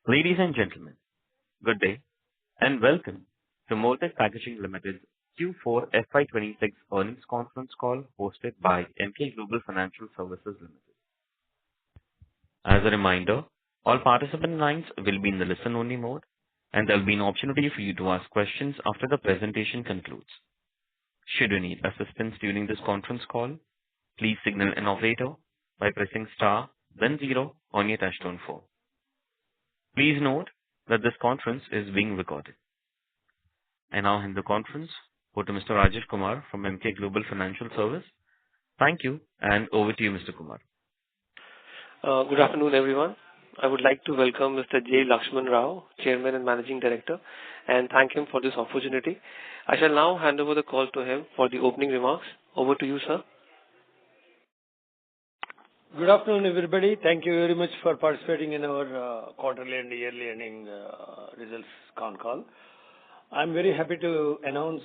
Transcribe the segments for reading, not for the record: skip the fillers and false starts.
Ladies and gentlemen, good day, and welcome to Moltec Packaging Limited's Q4 FY26 earnings conference call hosted by Emkay Global Financial Services Limited. As a reminder, all participant lines will be in the listen-only mode, and there'll be an opportunity for you to ask questions after the presentation concludes. Should you need assistance during this conference call, please signal an operator by pressing star, then zero on your touchtone phone. Please note that this conference is being recorded. I now hand the conference over to Mr. Rajesh Kumar from Emkay Global Financial Services. Thank you, and over to you, Mr. Kumar. Good afternoon, everyone. I would like to welcome Mr. J. Lakshman Rao, Chairman and Managing Director, and thank him for this opportunity. I shall now hand over the call to him for the opening remarks. Over to you, sir. Good afternoon, everybody. Thank you very much for participating in our quarterly and yearly earning results Concall. I'm very happy to announce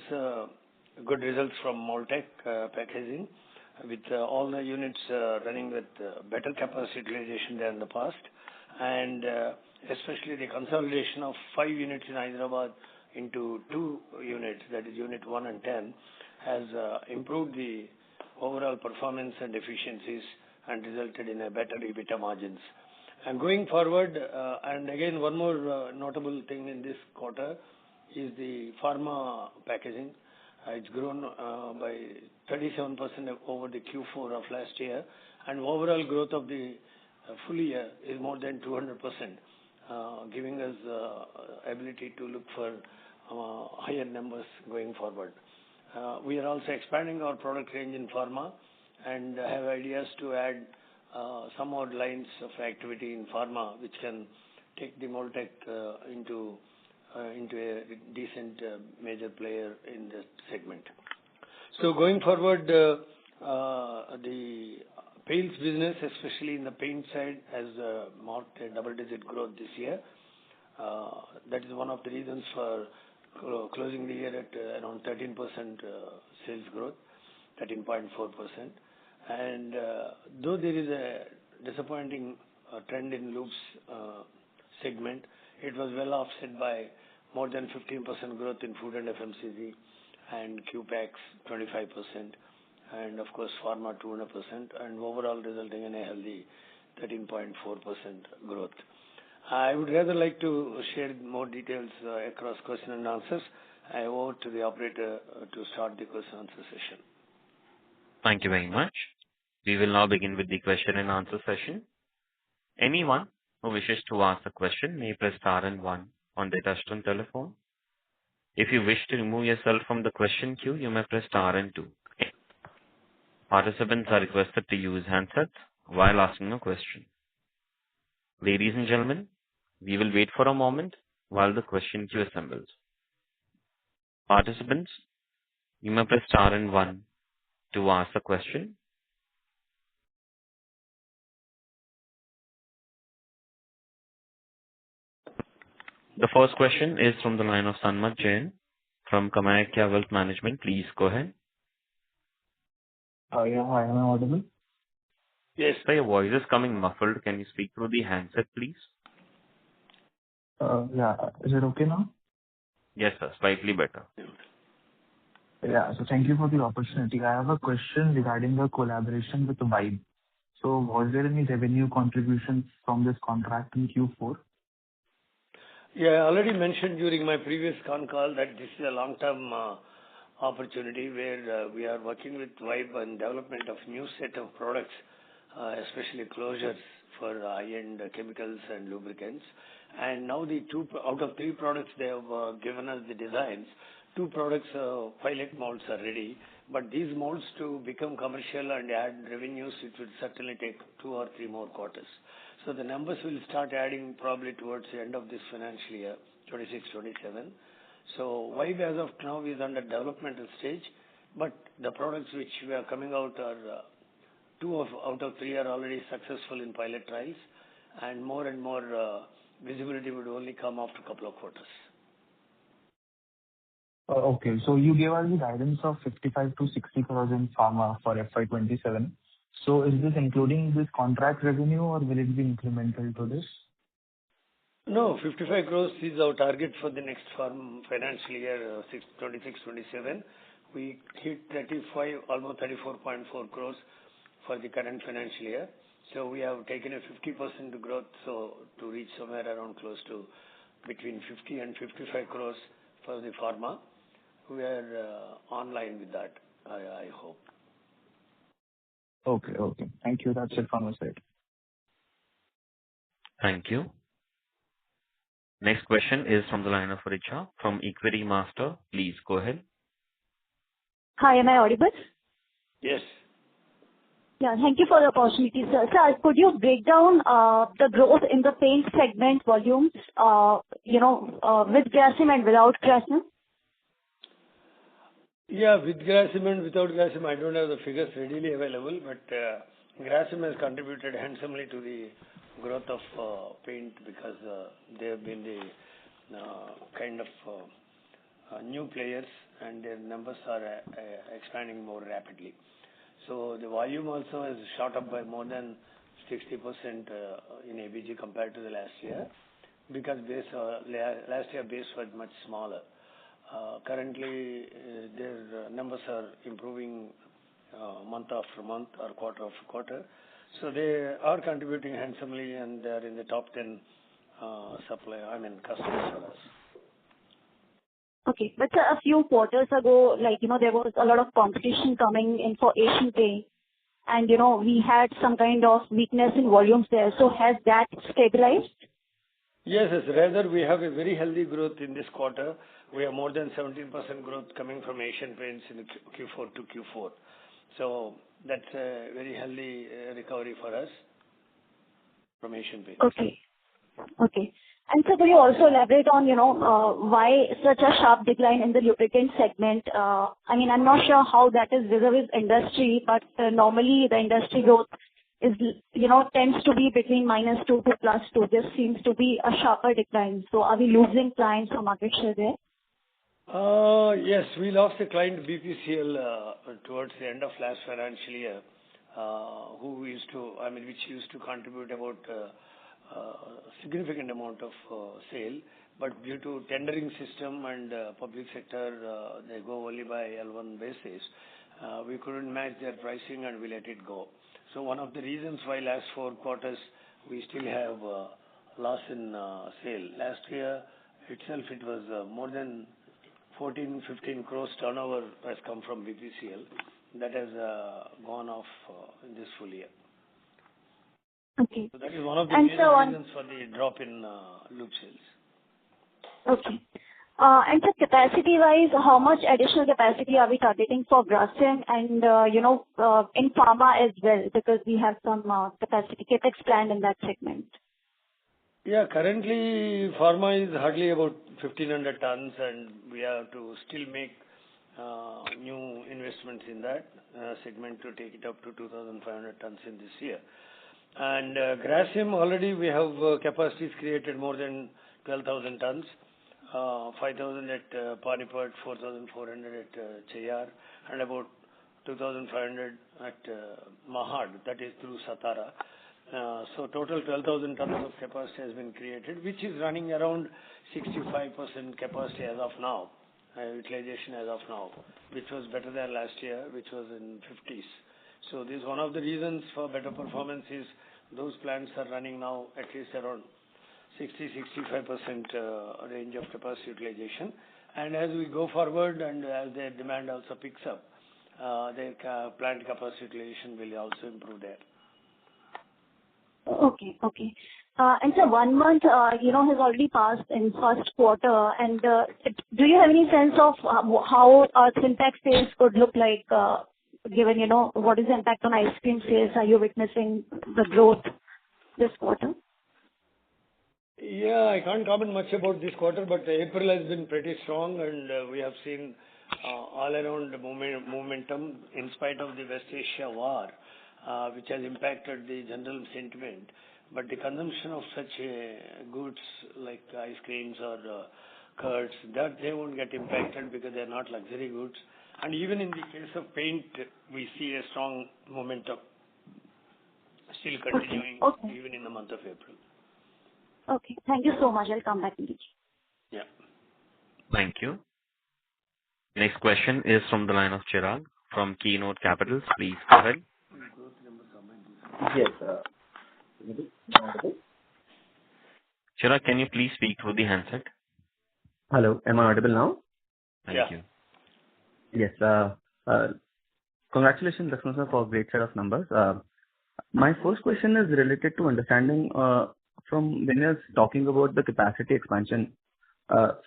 good results from Moltec Packaging, with all the units running with better capacity utilization than the past, and especially the consolidation of 5 units in Hyderabad into 2 units, that is Unit 1 and 10, has improved the overall performance and efficiencies and resulted in a better EBITDA margins. And going forward, and again, one more notable thing in this quarter is the pharma packaging. It's grown by 37% over the Q4 of last year, and overall growth of the full year is more than 200%, giving us ability to look for higher numbers going forward. We are also expanding our product range in pharma and have ideas to add some more lines of activity in pharma, which can take the Moltec into a decent major player in the segment. So going forward, the paints business, especially in the paint side, has marked a double-digit growth this year. That is one of the reasons for closing the year at around 13% sales growth, 13.4%. And though there is a disappointing trend in loops segment, it was well offset by more than 15% growth in food and FMCG, and Q-Packs 25%, and of course pharma 200%, and overall resulting in a healthy 13.4% growth. I would rather like to share more details across question and answers. I over to the operator to start the question and answer session. Thank you very much. We will now begin with the question and answer session. Anyone who wishes to ask a question may press star and 1 on their touchtone telephone. If you wish to remove yourself from the question queue, you may press star and 2. Participants are requested to use handsets while asking a question. Ladies and gentlemen, we will wait for a moment while the question queue assembles. Participants, you may press star and 1 to ask a question. The first question is from the line of Sanmat Jain from Kamayakya Wealth Management. Please go ahead. Yeah, hi, am I audible? Yes. Sir, your voice is coming muffled. Can you speak through the handset, please? Yeah, is it okay now? Yes, sir. Slightly better. Yeah, so thank you for the opportunity. I have a question regarding the collaboration with Vibe. So was there any revenue contributions from this contract in Q4? Yeah, I already mentioned during my previous con call that this is a long-term opportunity where we are working with Vibe on development of new set of products, especially closures for high-end chemicals and lubricants. And now the 2 out of 3 products they have given us the designs. 2 products pilot molds are ready, but these molds to become commercial and add revenues, it will certainly take 2 or 3 more quarters. So the numbers will start adding probably towards the end of this financial year, 26-27. So Vibe as of now is under developmental stage, but the products which we are coming out are 2 out of 3 are already successful in pilot trials, and more visibility would only come after a couple of quarters. Okay, so you gave us the guidance of 55 to 60 crores in pharma for FY27. So is this including this contract revenue, or will it be incremental to this? No, 55 crores is our target for the next financial year, 26-27. We hit 35, almost 34.4 crores for the current financial year. So we have taken a 50% growth, so to reach somewhere around close to between 50 and 55 crores for the pharma. We are online with that, I hope. Okay. Thank you. That's it from my side. Thank you. Next question is from the line of Richa from Equity Master. Please go ahead. Hi, am I audible? Yes. Yeah, thank you for the opportunity, sir. Sir, could you break down the growth in the paint segment volumes, with Grasim and without Grasim? Yeah, with Grasim and without Grasim, I don't have the figures readily available, but Grasim has contributed handsomely to the growth of paint because they have been the kind of new players and their numbers are expanding more rapidly. So the volume also has shot up by more than 60% in ABG compared to the last year because last year base was much smaller. Currently, their numbers are improving month after month or quarter after quarter. So they are contributing handsomely and they are in the top 10 customers for us. Okay, but sir, a few quarters ago, there was a lot of competition coming in for Asian Paint and, we had some kind of weakness in volumes there. So has that stabilized? Yes, rather we have a very healthy growth in this quarter. We have more than 17% growth coming from Asian Paints in Q4 to Q4. So that's a very healthy recovery for us from Asian Paints. Okay. And so could you also elaborate on, why such a sharp decline in the lubricant segment? I'm not sure how that is vis-a-vis industry, but normally the industry growth is, tends to be between -2 to +2. This seems to be a sharper decline. So are we losing clients or market share there? Yes, we lost a client BPCL towards the end of last financial year, which used to contribute about significant amount of sale, but due to tendering system and public sector, they go only by L1 basis. We couldn't match their pricing and we let it go. So one of the reasons why last 4 quarters we still have loss in sale. Last year itself it was more than 14-15 crores turnover has come from BPCL. That has gone off in this full year. Okay. So that is one of the reasons for the drop in lube sales. Okay. And so capacity-wise, how much additional capacity are we targeting for Grasim and, in pharma as well, because we have some capacity capex planned in that segment? Yeah, currently pharma is hardly about 1,500 tons and we have to still make new investments in that segment to take it up to 2,500 tons in this year. And Grasim already we have capacities created more than 12,000 tons, 5,000 at Panipat, 4,400 at Chayar, and about 2,500 at Mahad, that is through Satara. So total 12,000 tons of capacity has been created, which is running around 65% capacity as of now, utilization as of now, which was better than last year, which was in 50s. So this is one of the reasons for better performance is those plants are running now at least around 60-65% range of capacity utilization. And as we go forward and as their demand also picks up, their plant capacity utilization will also improve there. Okay. And so 1 month, has already passed in first quarter. And do you have any sense of how Syntax sales could look like, given, what is the impact on ice cream sales? Are you witnessing the growth this quarter? Yeah, I can't comment much about this quarter, but April has been pretty strong and we have seen all around momentum in spite of the West Asia war, which has impacted the general sentiment. But the consumption of such goods like ice creams or curds, that they won't get impacted because they're not luxury goods. And even in the case of paint, we see a strong momentum still continuing even in the month of April. Okay. Thank you so much. I'll come back in the queue. Yeah. Thank you. Next question is from the line of Chirag from Keynote Capitals. Please go ahead. Yes. Chirag, can you please speak through the handset? Hello. Am I audible now? Thank Yeah. you. Yes. Congratulations, Lakshman sir, for a great set of numbers. My first question is related to understanding from when you're talking about the capacity expansion.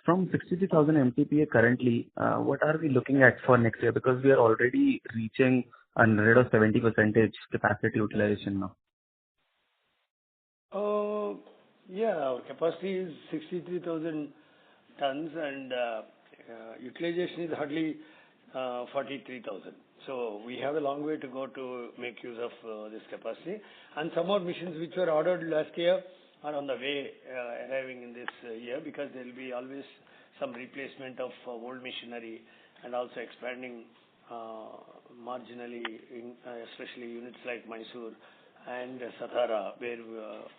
From 63,000 MTPA currently, what are we looking at for next year? Because we are already reaching 100 or 70% capacity utilization now. Yeah, our capacity is 63,000 tons and utilization is hardly 43,000. So we have a long way to go to make use of this capacity. And some more machines which were ordered last year are on the way arriving in this year, because there will be always some replacement of old machinery and also expanding marginally, especially units like Mysore and Satara, where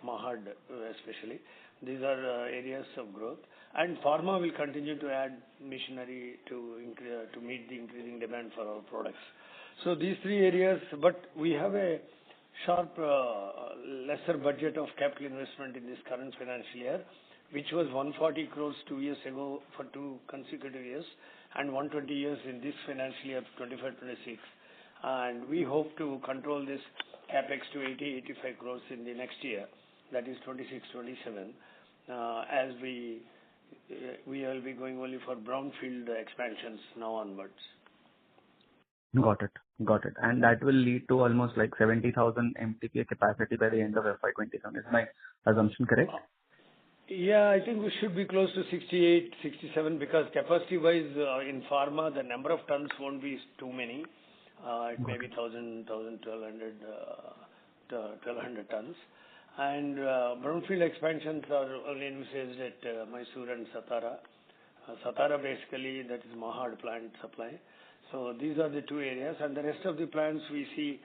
Mahad especially. These are areas of growth. And pharma will continue to add machinery to meet the increasing demand for our products. So these three areas, but we have a sharp lesser budget of capital investment in this current financial year, which was 140 crores 2 years ago for 2 consecutive years, and 120 years in this financial year 25-26. And we hope to control this capex to 80-85 crores in the next year, that is 26-27, as we will be going only for brownfield expansions now onwards. Got it. And that will lead to almost like 70,000 MTPA capacity by the end of FY27. Is my assumption correct? Yeah, I think we should be close to 68, 67, because capacity-wise in pharma, the number of tons won't be too many. It may be 1,000, 1,200 tons. And brownfield expansions are only envisaged at Mysore and Satara. Satara basically, that is Mahad plant supply. So these are the two areas, and the rest of the plants we see,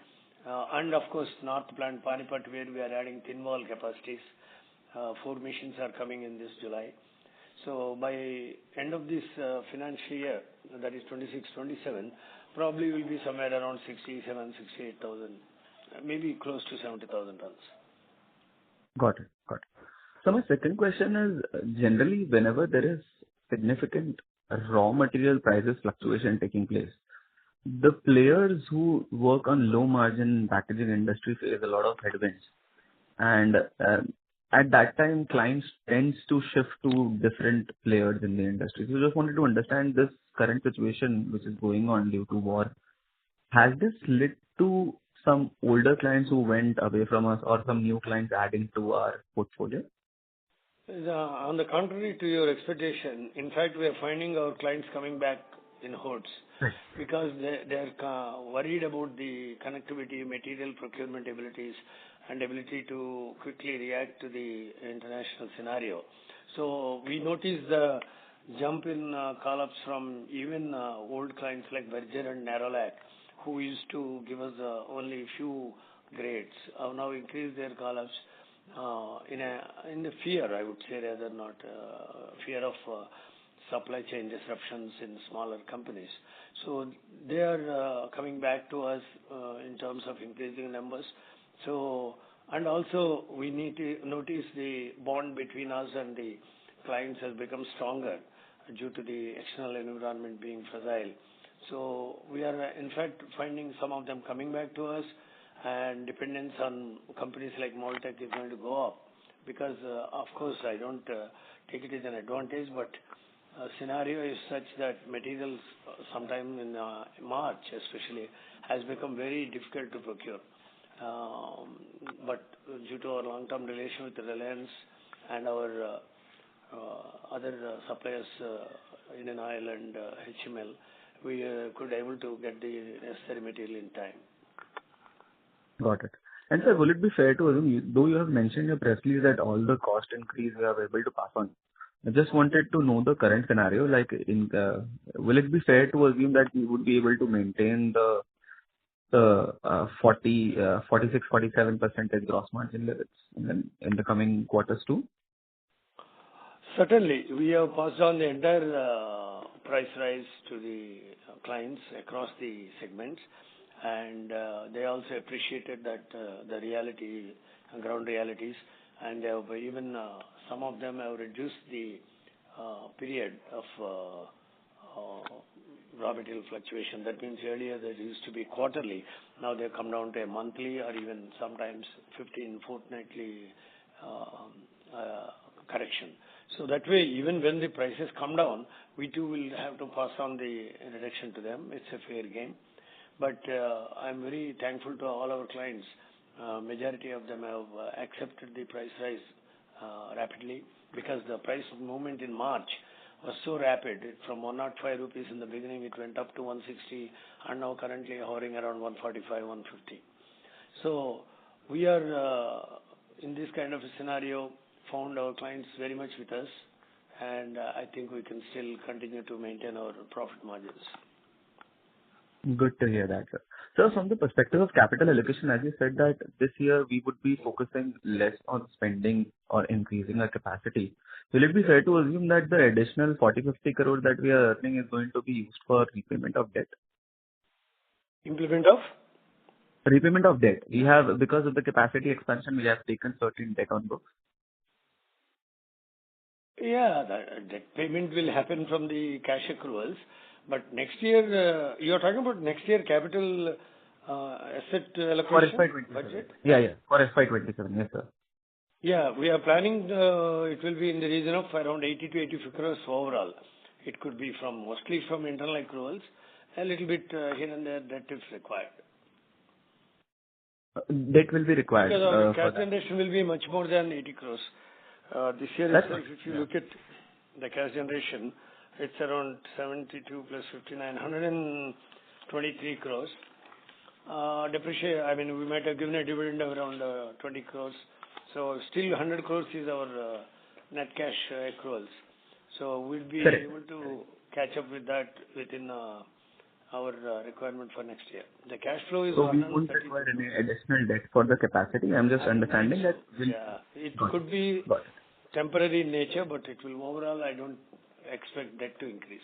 and of course North plant Panipat, where we are adding thin wall capacities. 4 machines are coming in this July. So by end of this financial year, that is 26-27, probably will be somewhere around 67, 68,000, maybe close to 70,000 tons. Got it. So my second question is, generally whenever there is significant raw material prices fluctuation taking place, the players who work on low margin packaging industry face a lot of headwinds. And at that time, clients tends to shift to different players in the industry. So just wanted to understand this current situation which is going on due to war. Has this led to some older clients who went away from us or some new clients adding to our portfolio? On the contrary to your expectation, in fact, we are finding our clients coming back in hordes. Right. Because they are worried about the connectivity, material procurement abilities, and ability to quickly react to the international scenario. So we noticed the jump in call-ups from even old clients like Berger and Narolac, who used to give us only few grades, have now increased their call-ups in the fear, I would say, rather not fear of supply chain disruptions in smaller companies. So they are coming back to us in terms of increasing numbers. So, and also we need to notice the bond between us and the clients has become stronger due to the external environment being fragile. So we are in fact finding some of them coming back to us, and dependence on companies like Moltech is going to go up, because of course I don't take it as an advantage, but scenario is such that materials sometime in March especially has become very difficult to procure. But due to our long-term relation with Reliance and our other suppliers, Indian Oil and HML, we could able to get the necessary material in time. Got it. And sir, will it be fair to assume, though you have mentioned in your press release that all the cost increase we are able to pass on, I just wanted to know the current scenario, like will it be fair to assume that we would be able to maintain the 46-47% gross margin levels in the coming quarters too? Certainly, we have passed on the entire price rise to the clients across the segments, and they also appreciated that the reality, ground realities, and they have even some of them have reduced the period of raw material fluctuation. That means earlier they used to be quarterly. Now they come down to a monthly or even sometimes 15 fortnightly correction. So that way, even when the prices come down, we too will have to pass on the reduction to them. It's a fair game. But I'm very thankful to all our clients. Majority of them have accepted the price rise rapidly, because the price movement in March was so rapid. From 105 rupees in the beginning, it went up to 160, and now currently hovering around 145, 150. So we are in this kind of a scenario, found our clients very much with us, and I think we can still continue to maintain our profit margins. Good to hear that, sir. So from the perspective of capital allocation, as you said that this year we would be focusing less on spending or increasing our capacity. Will it be fair to assume that the additional 40-50 crore that we are earning is going to be used for repayment of debt? Implement of? Repayment of debt. We have, because of the capacity expansion, we have taken certain debt on books. Yeah, the debt payment will happen from the cash accruals. But next year, you are talking about next year capital asset allocation For FY27. budget? Yeah. For FY27, yes, sir. Yeah, we are planning it will be in the region of around 80 to 85 crores overall. It could be mostly from internal accruals, a little bit here and there debt if required. Debt will be required. Because our cash generation will be much more than 80 crores. This year itself, if you look at the cash generation, it's around 72 plus 59, 123 crores. Depreciation, I mean, we might have given a dividend of around 20 crores. So still 100 crores is our net cash accruals. So we'll be able to catch up with that within our requirement for next year. The cash flow is... So we won't require any additional debt for the capacity. I'm just understanding that... Yeah, it could be temporary in nature, but it will overall, I don't expect debt to increase.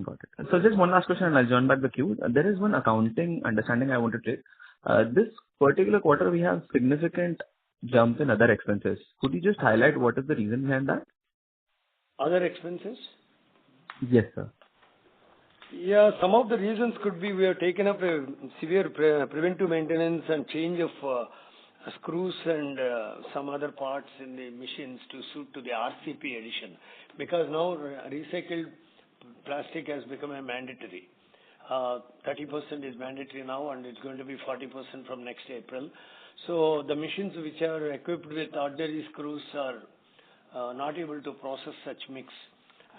Got it. So just one last question and I'll join back the queue. There is one accounting understanding I want to take. This particular quarter, we have significant jump in other expenses. Could you just highlight what is the reason behind that? Other expenses? Yes, sir. Yeah, some of the reasons could be we have taken up a severe preventive maintenance and change of screws and some other parts in the machines to suit to the RCP edition, because now recycled plastic has become a mandatory. 30% is mandatory now, and it's going to be 40% from next April. So the machines which are equipped with ordinary screws are not able to process such mix,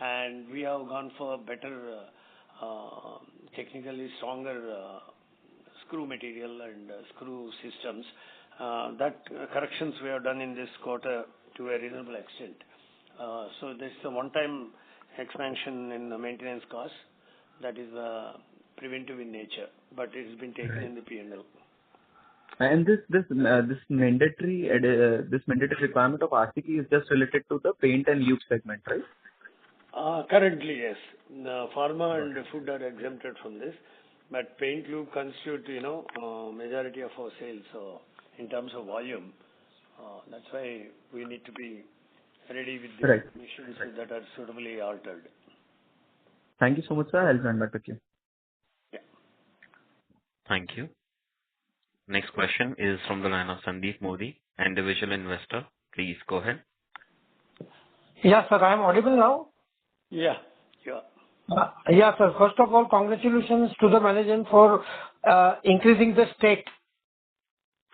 and we have gone for better, technically stronger screw material and screw systems. That corrections we have done in this quarter to a reasonable extent. So this is a one-time expansion in the maintenance cost that is preventive in nature, but it has been taken in the P&L. And this mandatory requirement of RCP is just related to the paint and lube segment, right? Currently, yes. The pharma and food are exempted from this, but paint lube constitute, majority of our sales. So in terms of volume, that's why we need to be ready with the machines that are suitably altered. Thank you so much, sir. I'll join back with you. Yeah. Thank you. Next question is from the line of Sandeep Modi, individual investor. Please go ahead. Yeah, sir. I am audible now? Yeah, sure. Yeah, sir. First of all, congratulations to the management for increasing the stake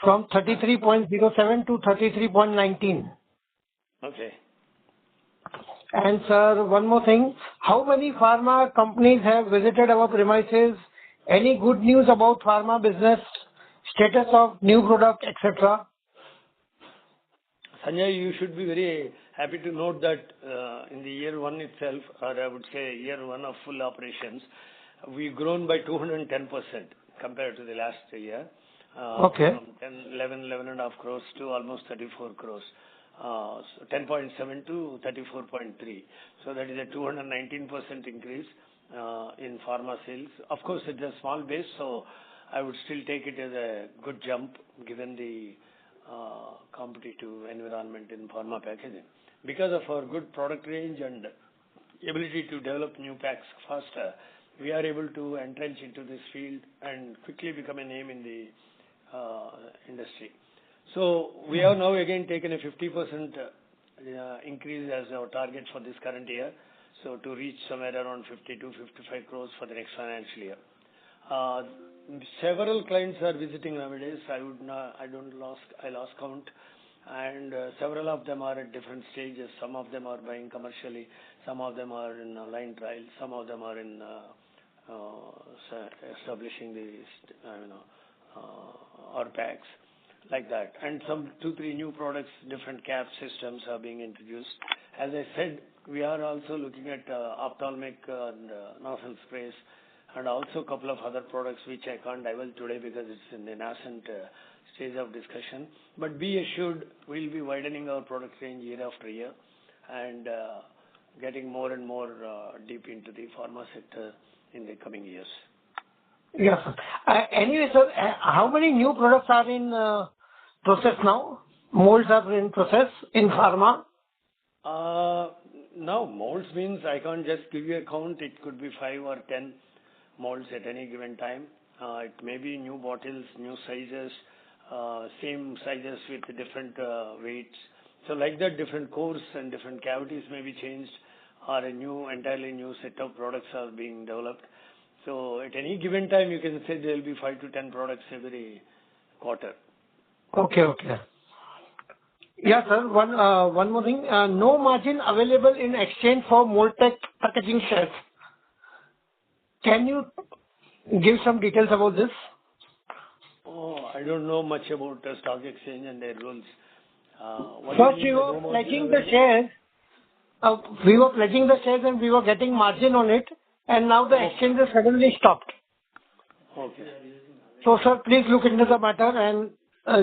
from 33.07 to 33.19. Okay. And sir, one more thing. How many pharma companies have visited our premises? Any good news about pharma business, status of new product, etc.? Sanjay, you should be very happy to note that in the year one itself, or I would say year one of full operations, we've grown by 210% compared to the last year. Okay. From 11.5 crores to almost 34 crores. 10.7 to 34.3. So that is a 219% increase in pharma sales. Of course, it's a small base, so I would still take it as a good jump given the competitive environment in pharma packaging. Because of our good product range and ability to develop new packs faster, we are able to entrench into this field and quickly become a name in the industry. So we have now again taken a 50% increase as our target for this current year, so to reach somewhere around 50 to 55 crores for the next financial year. Several clients are visiting nowadays. I lost count, and several of them are at different stages. Some of them are buying commercially, some of them are in line trials, some of them are in establishing the packs like that. And some 2-3 new products, different cap systems are being introduced. As I said, we are also looking at ophthalmic and nostril sprays, and also a couple of other products which I can't divulge today because it's in the nascent stage of discussion. But be assured, we'll be widening our product range year after year and getting more and more deep into the pharma sector in the coming years. Yes, sir. Anyway, sir, how many new products are in process now? Molds are in process in pharma? Now, molds means I can't just give you a count. It could be 5 or 10 molds at any given time. It may be new bottles, new sizes, same sizes with different weights. So like that, different cores and different cavities may be changed, or entirely new set of products are being developed. So at any given time, you can say there will be 5 to 10 products every quarter. Okay. Yeah, sir. One more thing. No margin available in exchange for Moltech packaging shares. Can you give some details about this? Oh, I don't know much about the stock exchange and their rules. First, we were pledging the shares. We were pledging the shares and we were getting margin on it, and now the exchange has suddenly stopped. Okay. So, sir, please look into the matter and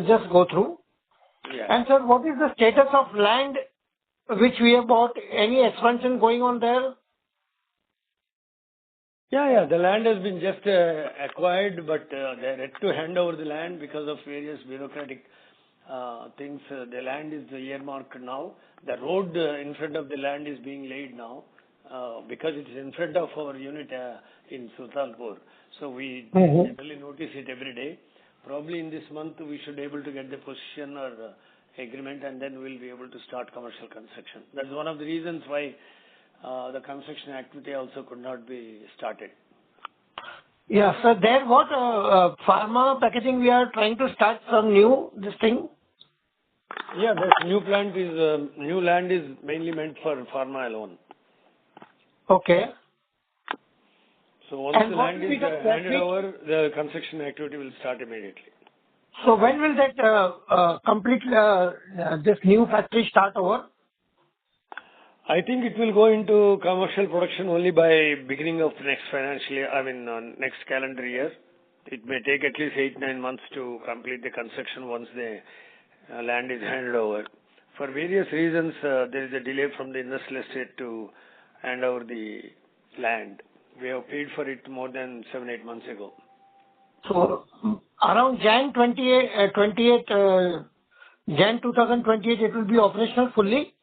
just go through. Yeah. And, sir, what is the status of land which we have bought? Any expansion going on there? Yeah. The land has been just acquired, but they're yet to hand over the land because of various bureaucratic things. The land is earmarked now. The road in front of the land is being laid now because it's in front of our unit in Sultanpur. So we generally notice it every day. Probably in this month we should be able to get the possession or agreement, and then we'll be able to start commercial construction. That's one of the reasons why the construction activity also could not be started. Yeah, so there what pharma packaging we are trying to start some this thing? Yeah, this new land is mainly meant for pharma alone. Okay. So once the land is handed over, the construction activity will start immediately. So when will that complete this new factory start over? I think it will go into commercial production only by beginning of the next financial year, next calendar year. It may take at least 8-9 months to complete the construction once the land is handed over. For various reasons, there is a delay from the industrial estate to hand over the land. We have paid for it more than 7-8 months ago. So around Jan 2028, it will be operational fully?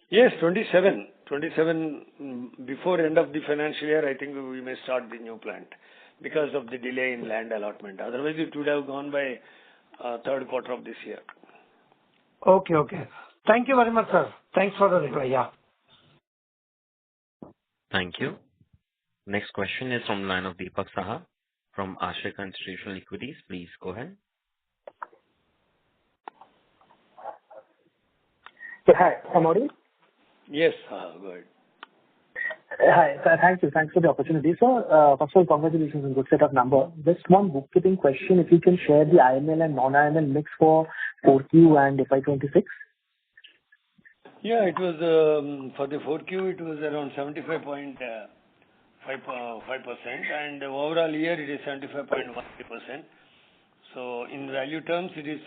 Yes, 27, before end of the financial year, I think we may start the new plant because of the delay in land allotment. Otherwise, it would have gone by third quarter of this year. Okay. Thank you very much, sir. Thanks for the reply. Yeah. Thank you. Next question is from the line of Deepak Saha from Ashika Institutional Equities. Please go ahead. Hi, Amori. Yes, go ahead. Hi, thank you. Thanks for the opportunity. So, first of all, congratulations on good set of numbers. Just one bookkeeping question, if you can share the IML and non-IML mix for 4Q and FY26. Yeah, it was for the 4Q, it was around 75.5%, and overall year it is 75.13%. So in value terms, it is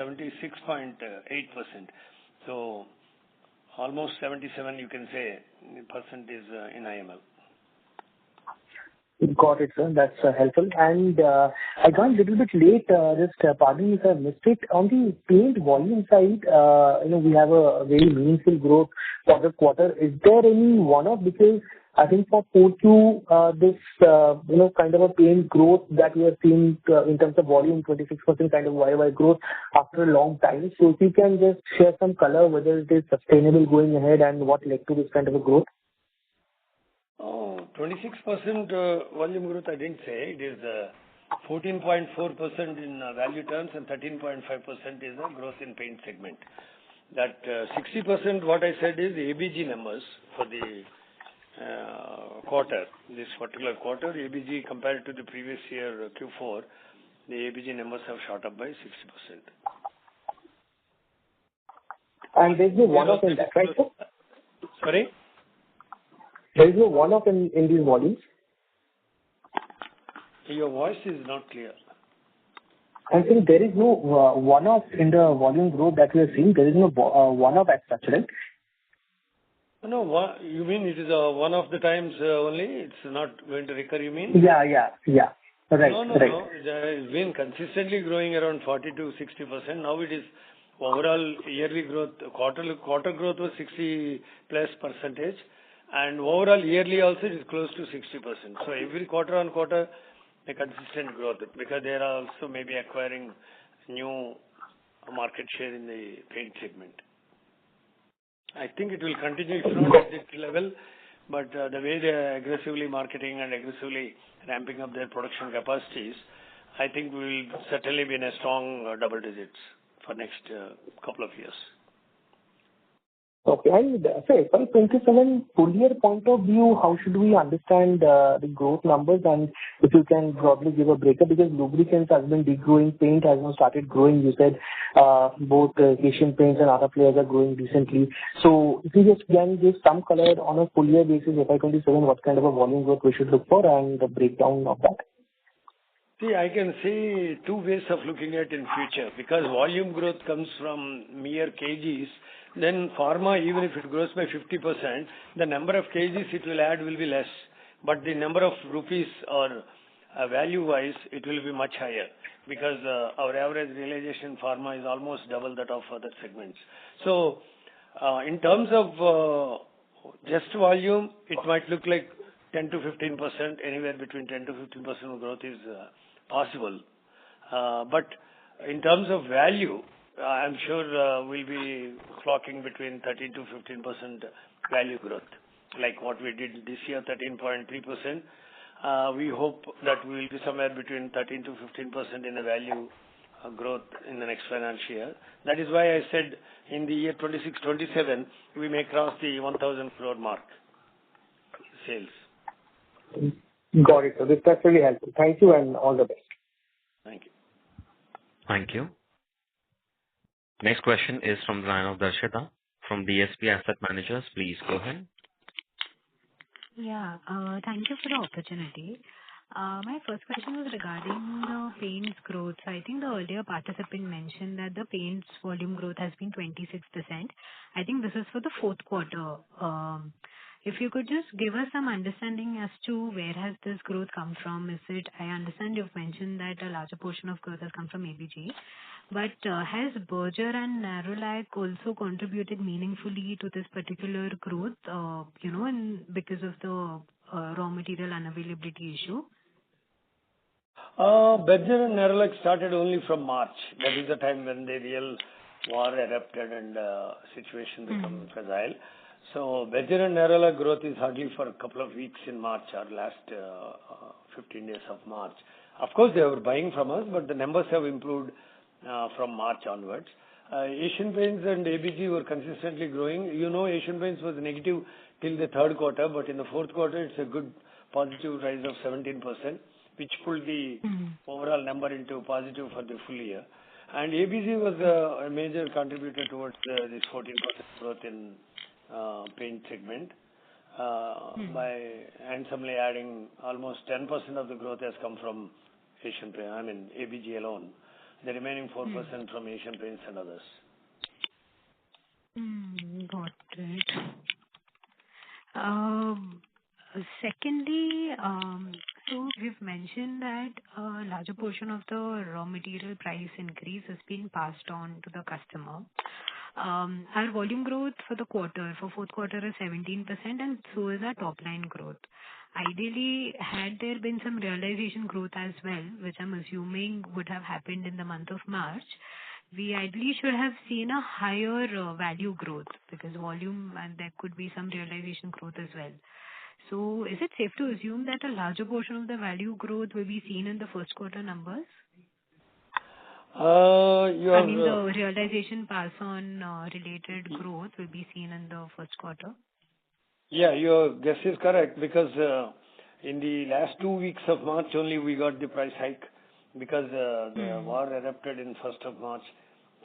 76.8%. So almost 77, you can say, percent is in IML. Got it, sir. That's helpful. And I got a little bit late, just pardon me if I missed it. On the paint volume side, we have a very meaningful growth for the quarter. Is there any one-off? Because I think for 4Q, this, kind of a paint growth that we are seeing in terms of volume, 26% kind of YY growth after a long time. So if you can just share some color whether it is sustainable going ahead and what led to this kind of a growth. 26% volume growth, I didn't say. It is 14.4% in value terms and 13.5% is the growth in paint segment. That 60% what I said is the ABG numbers for the quarter. This particular quarter, ABG compared to the previous year Q4, the ABG numbers have shot up by 60%. And there's no one-off in that, right, sir? Sorry? There is no one-off in these volumes? Your voice is not clear. I'm saying there is no one-off in the volume growth that we are seeing. There is no one-off as such, right? No, you mean it is one of the times only? It's not going to recur, you mean? Yeah. Right. No. It's been consistently growing around 40 to 60%. Now it is overall yearly growth. Quarter growth was 60 plus percentage. And overall yearly also it is close to 60%. So every quarter on quarter, a consistent growth because they are also maybe acquiring new market share in the paint segment. I think it will continue, if not at this level, but the way they are aggressively marketing and aggressively ramping up their production capacities, I think we will certainly be in a strong double digits for next couple of years. Okay. And say, from 27 full year point of view, how should we understand the growth numbers? And if you can broadly give a breakup, because lubricants has been degrowing, paint has now started growing. You said both Asian Paints and other players are growing decently. So if you just can give some color on a full year basis, FY27, what kind of a volume growth we should look for and the breakdown of that? See, I can see two ways of looking at in future because volume growth comes from mere kgs. Then pharma, even if it grows by 50%, the number of kgs it will add will be less. But the number of rupees or value-wise, it will be much higher because our average realization pharma is almost double that of other segments. So, in terms of just volume, it might look like 10 to 15%, anywhere between 10 to 15% growth is possible. But in terms of value, I'm sure we'll be clocking between 13 to 15% value growth, like what we did this year, 13.3%. We hope that we will be somewhere between 13 to 15% in the value growth in the next financial year. That is why I said in the year 26-27, we may cross the 1,000 crore mark sales. Got it. So that's really helpful. Thank you and all the best. Thank you. Thank you. Next question is from the line of Darshita from DSP Asset Managers. Please go ahead. Yeah, thank you for the opportunity. My first question was regarding the paints growth. So I think the earlier participant mentioned that the paints volume growth has been 26%. I think this is for the fourth quarter. If you could just give us some understanding as to where has this growth come from? I understand you've mentioned that a larger portion of growth has come from ABG, but has Berger and Nerolac also contributed meaningfully to this particular growth, because of the raw material unavailability issue? Berger and Nerolac started only from March. That is the time when the real war erupted and situation became fragile. So Berger and Nerolac growth is hardly for a couple of weeks in March or last 15 days of March. Of course, they were buying from us, but the numbers have improved from March onwards. Asian Paints and ABG were consistently growing. Asian Paints was negative till the third quarter, but in the fourth quarter, it's a good positive rise of 17%, which pulled the overall number into positive for the full year. And ABG was a major contributor towards this 14% growth in paint segment by handsomely adding almost 10% of the growth has come from Asian Paint, ABG alone. the remaining 4% from Asian Paints and others. Got it. Secondly, so we've mentioned that a larger portion of the raw material price increase has been passed on to the customer. Our volume growth for the quarter, for fourth quarter, is 17%, and so is our top line growth. Ideally, had there been some realization growth as well, which I'm assuming would have happened in the month of March, we ideally should have seen a higher value growth, because volume and there could be some realization growth as well. So is it safe to assume that a larger portion of the value growth will be seen in the first quarter numbers? I mean, the realization pass on related growth will be seen in the first quarter. Yeah, your guess is correct, because in the last 2 weeks of March only we got the price hike, because the war erupted in 1st of March.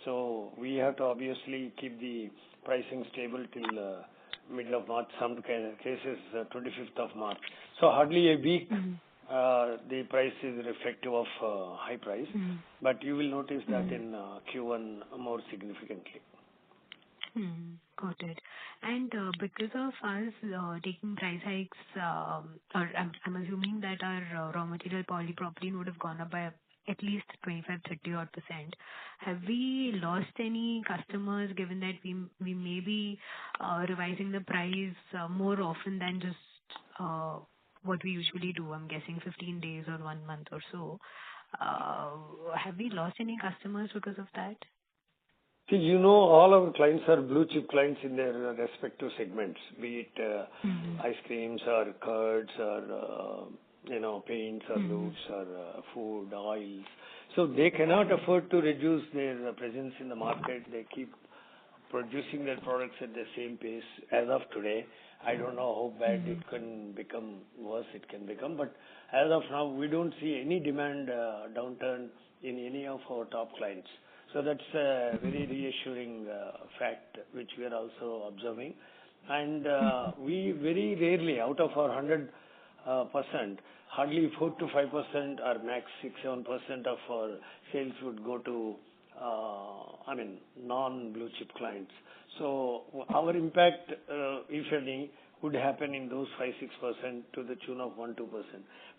So we have to obviously keep the pricing stable till middle of March, some cases 25th of March. So hardly a week the price is reflective of high price, but you will notice that in Q1 more significantly. Got it. And because of us taking price hikes, or I'm assuming that our raw material polypropylene would have gone up by at least 25-30 odd %. Have we lost any customers, given that we may be revising the price more often than just what we usually do? I'm guessing 15 days or 1 month or so. Have we lost any customers because of that? See, you know, all our clients are blue chip clients in their respective segments, be it ice creams or curds or paints or lubes or food, oils. So they cannot afford to reduce their presence in the market. They keep producing their products at the same pace as of today. I don't know how bad it can become, worse it can become, but as of now, we don't see any demand downturn in any of our top clients. So that's a very reassuring fact, which we are also observing. And we very rarely, out of our 100%, hardly 4 to 5% or max 6-7% of our sales would go to non-blue chip clients. So our impact, if any, would happen in those 5-6% to the tune of 1-2%.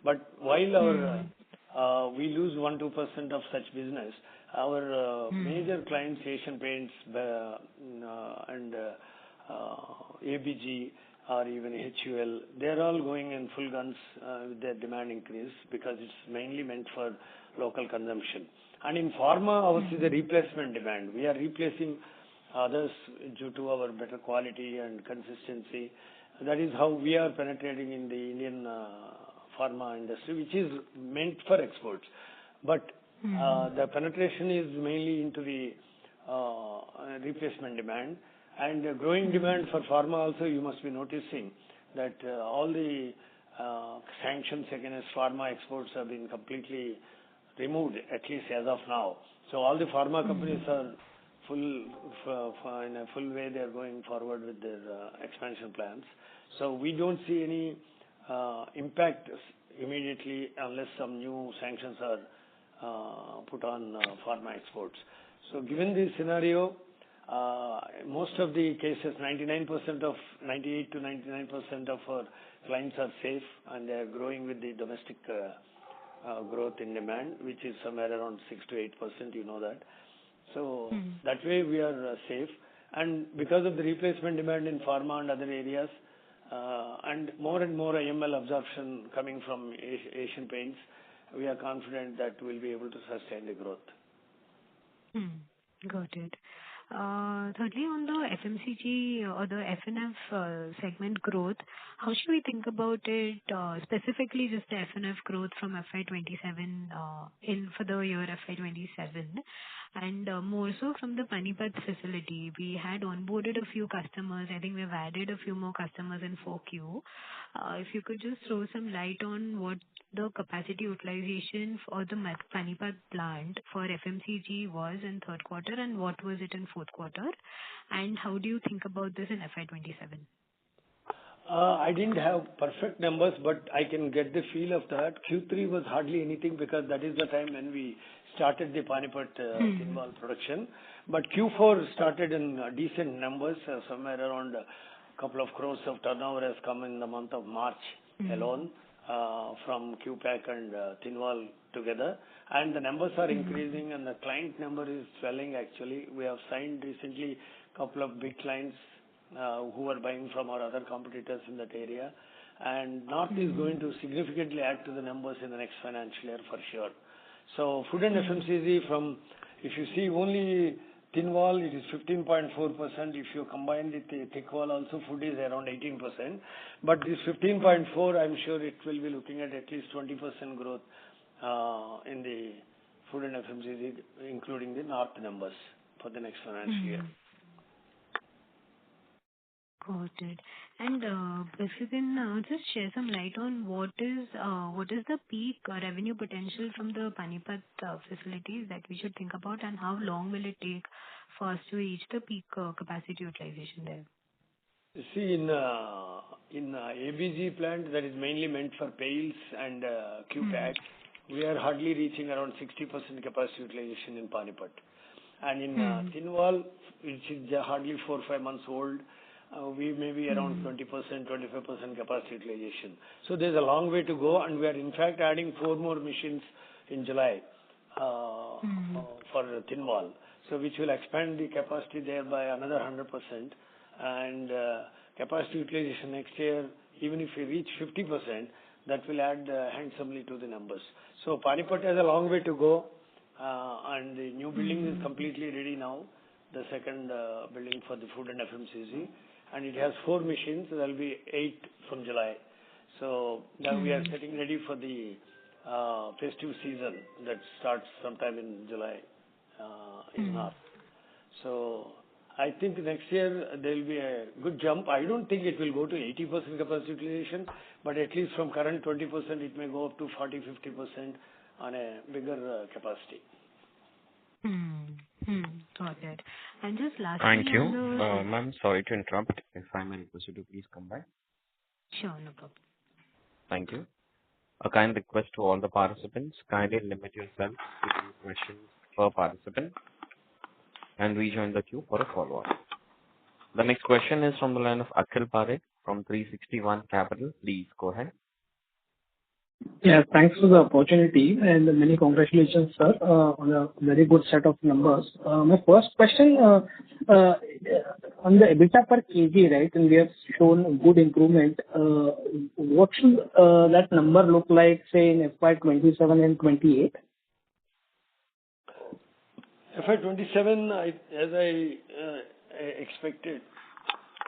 But while our we lose 1-2% of such business, our major clients, Asian Paints and ABG or even HUL, they're all going in full guns with their demand increase, because it's mainly meant for local consumption. And in pharma, ours is a replacement demand. We are replacing others due to our better quality and consistency. That is how we are penetrating in the Indian pharma industry, which is meant for exports. But the penetration is mainly into the replacement demand. And growing demand for pharma also, you must be noticing that all the sanctions against pharma exports have been completely removed, at least as of now. So all the pharma companies are in a full way, they are going forward with their expansion plans. So we don't see any impact immediately unless some new sanctions are put on pharma exports. So given this scenario, most of the cases, 98 to 99% of our clients are safe, and they are growing with the domestic growth in demand, which is somewhere around 6 to 8%, you know that. So that way we are safe. And because of the replacement demand in pharma and other areas, and more IML absorption coming from Asian Paints, we are confident that we'll be able to sustain the growth. Got it. Thirdly, on the FMCG or the F&F segment growth, how should we think about it, specifically just the F&F growth from FY27 for the year FY27, and more so from the Panipat facility? We had onboarded a few customers. I think we've added a few more customers in 4Q. If you could just throw some light on what the capacity utilization for the Panipat plant for FMCG was in third quarter, and what was it in fourth quarter, and how do you think about this in FY27? I didn't have perfect numbers, but I can get the feel of that. Q3 was hardly anything, because that is the time when we started the Panipat Tinwal production. But Q4 started in decent numbers, somewhere around a couple of crores of turnover has come in the month of March alone from QPAC and Tinwal together. And the numbers are increasing and the client number is swelling actually. We have signed recently a couple of big clients who are buying from our other competitors in that area. And North is going to significantly add to the numbers in the next financial year for sure. So food and FMCG from, if you see only Tinwal, it is 15.4%. If you combine the Thikwal also, food is around 18%. But this 15.4, I'm sure it will be looking at least 20% growth in the food and FMCG, including the North numbers for the next financial year. Got it. And if you can just share some light on what is the peak revenue potential from the Panipat facilities that we should think about, and how long will it take for us to reach the peak capacity utilization there? See, in ABG plant that is mainly meant for pails and QPAC, we are hardly reaching around 60% capacity utilization in Panipat. And in Tinwal, which is hardly 4 or 5 months old, we may be around 20%, 25% capacity utilization. So there's a long way to go, and we are in fact adding 4 more machines in July for Tinwal, so which will expand the capacity there by another 100%. And capacity utilization next year, even if we reach 50%, that will add handsomely to the numbers. So Panipat has a long way to go, and the new building is completely ready now, the second building for the food and FMCG. And it has 4 machines. There will be 8 from July. So now we are getting ready for the festive season that starts sometime in July in North. So I think next year there will be a good jump. I don't think it will go to 80% capacity utilization, but at least from current 20%, it may go up to 40-50% on a bigger capacity. Got it. And just lastly, Thank you. Ma'am, sorry to interrupt. If I may request you to please come back. Sure, no problem. Thank you. A kind request to all the participants, kindly limit yourself to 2 questions per participant and rejoin the queue for a follow-up. The next question is from the line of Akhil Parekh from 360 ONE Capital. Please go ahead. Yeah, thanks for the opportunity and many congratulations, sir, on a very good set of numbers. My first question on the EBITDA per kg, right? And we have shown good improvement. What should that number look like, say, in FY27 and 28? FY27, as I expected,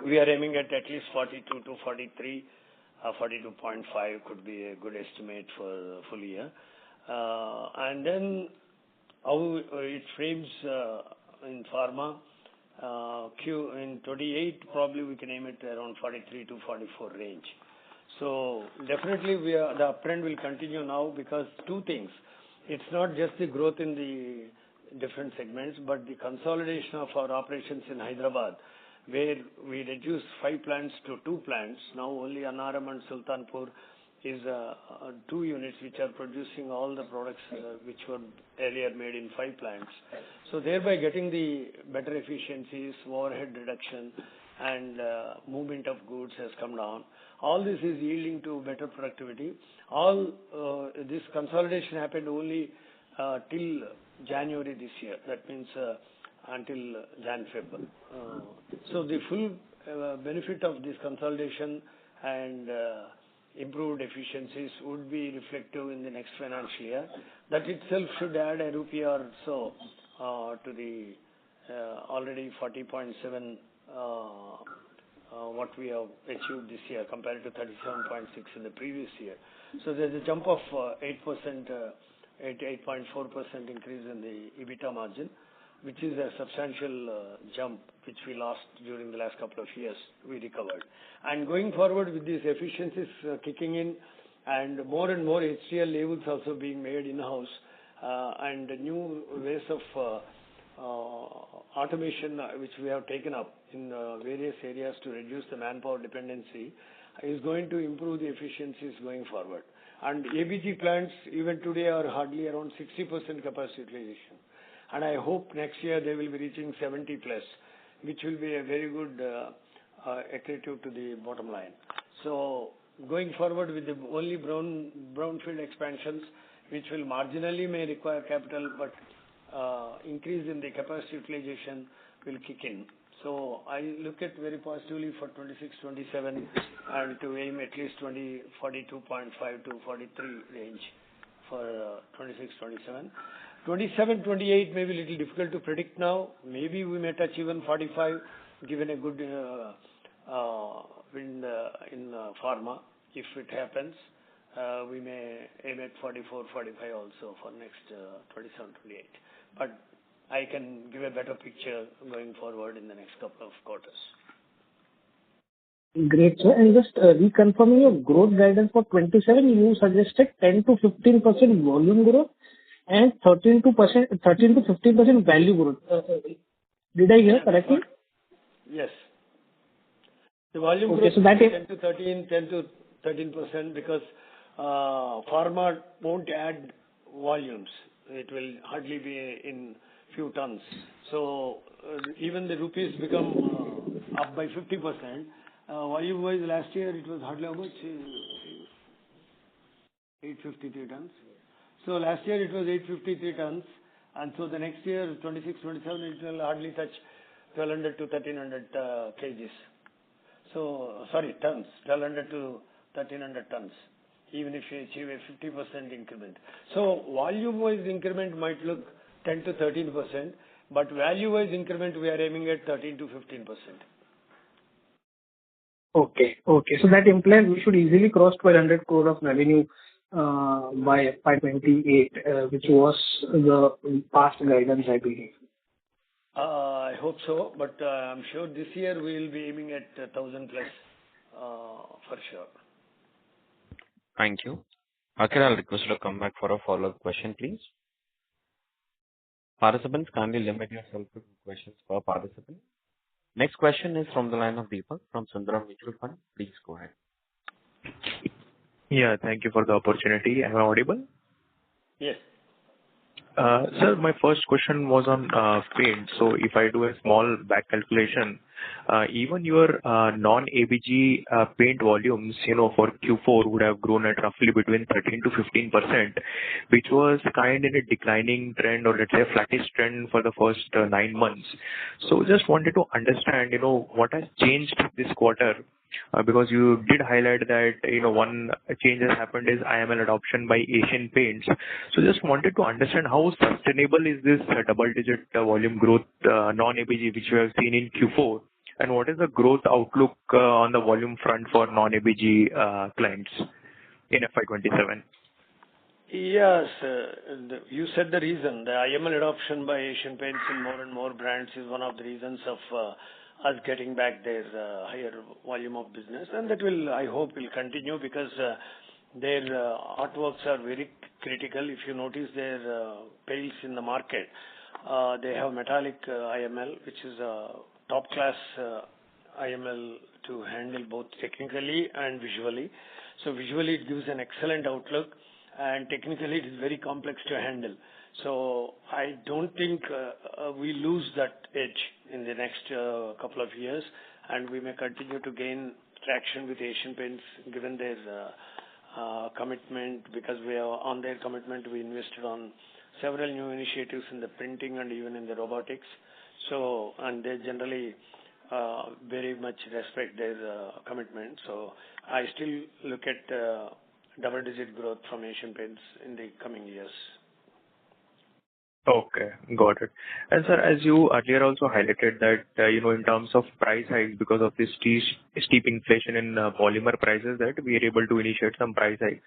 we are aiming at least 42 to 43. 42.5 could be a good estimate for the full year. And then how it frames in pharma, in 28, probably we can aim it around 43 to 44 range. So definitely the uptrend will continue now because 2 things. It's not just the growth in the different segments, but the consolidation of our operations in Hyderabad, where we reduced 5 plants to 2 plants. Now only Annaram and Sultanpur is 2 units which are producing all the products which were earlier made in 5 plants. So thereby getting the better efficiencies, overhead reduction, and movement of goods has come down. All this is yielding to better productivity. All this consolidation happened only till January this year. That means until Jan-Feb. So the full benefit of this consolidation and improved efficiencies would be reflective in the next financial year. That itself should add a rupee or so to the already 40.7 what we have achieved this year compared to 37.6 in the previous year. So there's a jump of 8%, 8.4% increase in the EBITDA margin, which is a substantial jump which we lost during the last couple of years. We recovered. And going forward with these efficiencies kicking in and more HCl labels also being made in-house and new ways of automation which we have taken up in various areas to reduce the manpower dependency is going to improve the efficiencies going forward. And ABG plants even today are hardly around 60% capacity utilization. And I hope next year they will be reaching 70 plus, which will be a very good accretive to the bottom line. So going forward with the only brownfield expansions, which will marginally may require capital, but increase in the capacity utilization will kick in. So I look at very positively for 26-27 and to aim at least 42.5 to 43 range for 26-27. 27-28 may be a little difficult to predict now. Maybe we may touch even 45 given a good wind in pharma. If it happens, we may aim at 44, 45 also for next 27-28. But I can give a better picture going forward in the next couple of quarters. Great, sir. And just reconfirming your growth guidance for 27, you suggested 10 to 15% volume growth and 13 to 15% value growth. Did I hear correctly? Yes. The volume growth so that is 10 to 13% because pharma won't add volumes. It will hardly be in few tons. So even the rupees become up by 50%. Volume-wise, last year it was hardly how much? 853 tons. So last year it was 853 tons, and so the next year, 26, 27, it will hardly touch 1200 to 1300 kgs. So, sorry, tons, 1200 to 1300 tons, even if you achieve a 50% increment. So volume-wise increment might look 10 to 13%, but value-wise increment we are aiming at 13 to 15%. Okay. So that implies we should easily cross 1,200 crore of revenue by FY28, which was the past guidance, I believe. I hope so, but I'm sure this year we will be aiming at 1,000 plus for sure. Thank you. Akhil, I'll request you to come back for a follow-up question, please. Participants, kindly limit yourself to 2 questions per participant. Next question is from the line of Deepak from Sundaram Mutual Fund. Please go ahead. Yeah, thank you for the opportunity. Am I audible? Yes. Sir, my first question was on paint. So if I do a small back calculation, even your non-ABG paint volumes, for Q4 would have grown at roughly between 13 to 15%, which was kind in a declining trend, or let's say a flattish trend for the first 9 months. So just wanted to understand, what has changed this quarter. Because you did highlight that, one change has happened is IML adoption by Asian Paints. So just wanted to understand how sustainable is this double-digit volume growth non-ABG which we have seen in Q4, and what is the growth outlook on the volume front for non-ABG clients in FY27? Yes, you said the reason. The IML adoption by Asian Paints in more and more brands is one of the reasons of us getting back their higher volume of business, and that will, I hope, will continue because their artworks are very critical. If you notice their paints in the market, they have metallic IML, which is a top class IML to handle both technically and visually. So visually it gives an excellent outlook, and technically it is very complex to handle. So I don't think we lose that edge in the next couple of years, and we may continue to gain traction with Asian Paints given their commitment, because we are on their commitment. We invested on several new initiatives in the printing and even in the robotics. So, and they generally very much respect their commitment. So I still look at double-digit growth from Asian Paints in the coming years. Okay, got it. And sir, as you earlier also highlighted that, in terms of price hikes, because of this steep inflation in polymer prices, that we are able to initiate some price hike.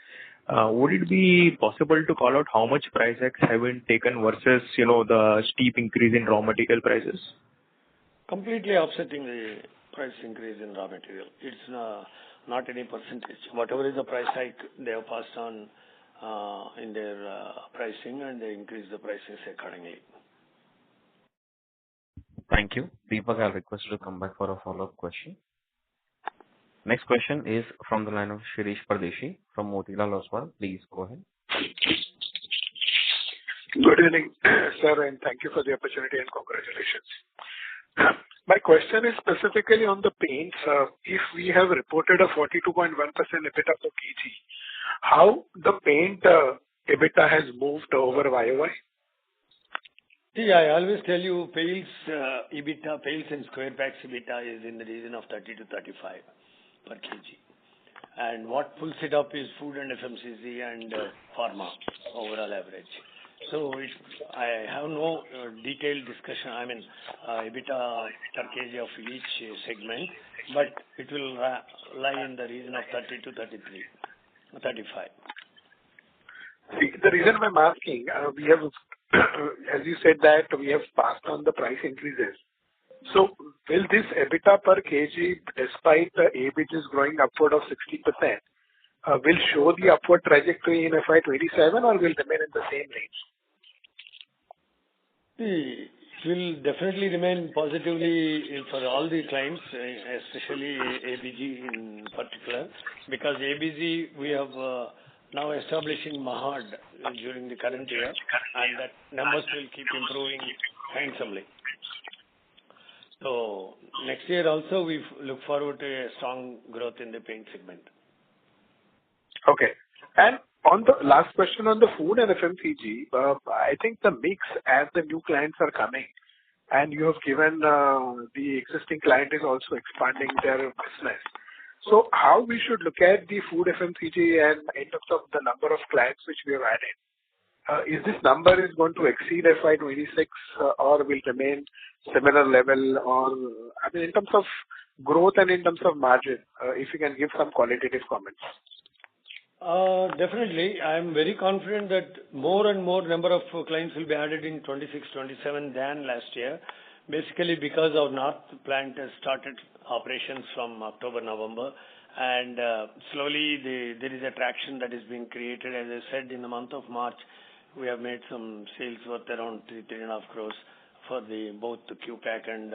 Would it be possible to call out how much price hikes have been taken versus, the steep increase in raw material prices? Completely offsetting the price increase in raw material. It's not any percentage. Whatever is the price hike, they have passed on in their pricing, and they increase the prices accordingly. Thank you. Deepak, I'll request you to come back for a follow-up question. Next question is from the line of Shirish Pardeshi from Motilal Oswal. Please go ahead. Good evening, sir, and thank you for the opportunity and congratulations. My question is specifically on the paints. If we have reported a 42.1% EBITDA per kg, how the paint EBITDA has moved over YOY? See, I always tell you, pails EBITDA, pails and square packs EBITDA is in the region of 30 to 35 per kg. And what pulls it up is food and FMCG and pharma overall average. So I have no detailed discussion, EBITDA per kg of each segment, but it will lie in the region of 30 to 33, 35. See, the reason I'm asking, we have, as you said that we have passed on the price increases. So will this EBITDA per kg, despite the ABGs growing upward of 60%, will show the upward trajectory in FY27 or will remain in the same range? It will definitely remain positively for all the clients, especially ABG in particular, because ABG we have now establishing Mahad during the current year, and that numbers will keep improving handsomely. So next year also we look forward to a strong growth in the paint segment. Okay. And on the last question on the food and FMCG, I think the mix as the new clients are coming and you have given the existing client is also expanding their business. So how we should look at the food FMCG and in terms of the number of clients which we have added? Is this number is going to exceed FY26 or will remain similar level or, in terms of growth and in terms of margin, if you can give some qualitative comments. Definitely. I am very confident that more and more number of clients will be added in 26, 27 than last year. Basically because our North plant has started operations from October, November, and slowly there is a traction that is being created. As I said, in the month of March, we have made some sales worth around 3.5 crores for both the Q-Pack and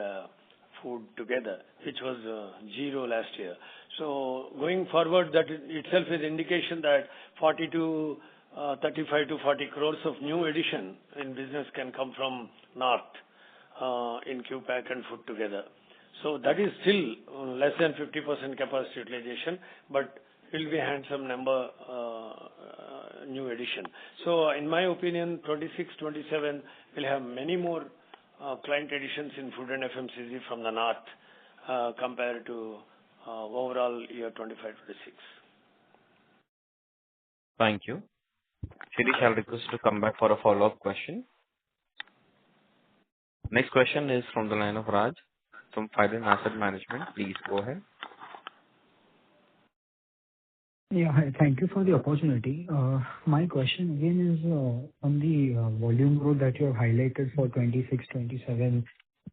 food together, which was zero last year. So going forward, that itself is indication that 35 to 40 crores of new addition in business can come from North in Q-Pack and food together. So that is still less than 50% capacity utilization, but it will be a handsome number new addition. So in my opinion, 26, 27 will have many more client additions in food and FMCG from the North compared to overall year 25-26. Thank you. Shirish, I'll request you to come back for a follow-up question. Next question is from the line of Raj from Fident Asset Management. Please go ahead. Yeah, hi. Thank you for the opportunity. My question again is on the volume growth that you have highlighted for 26, 27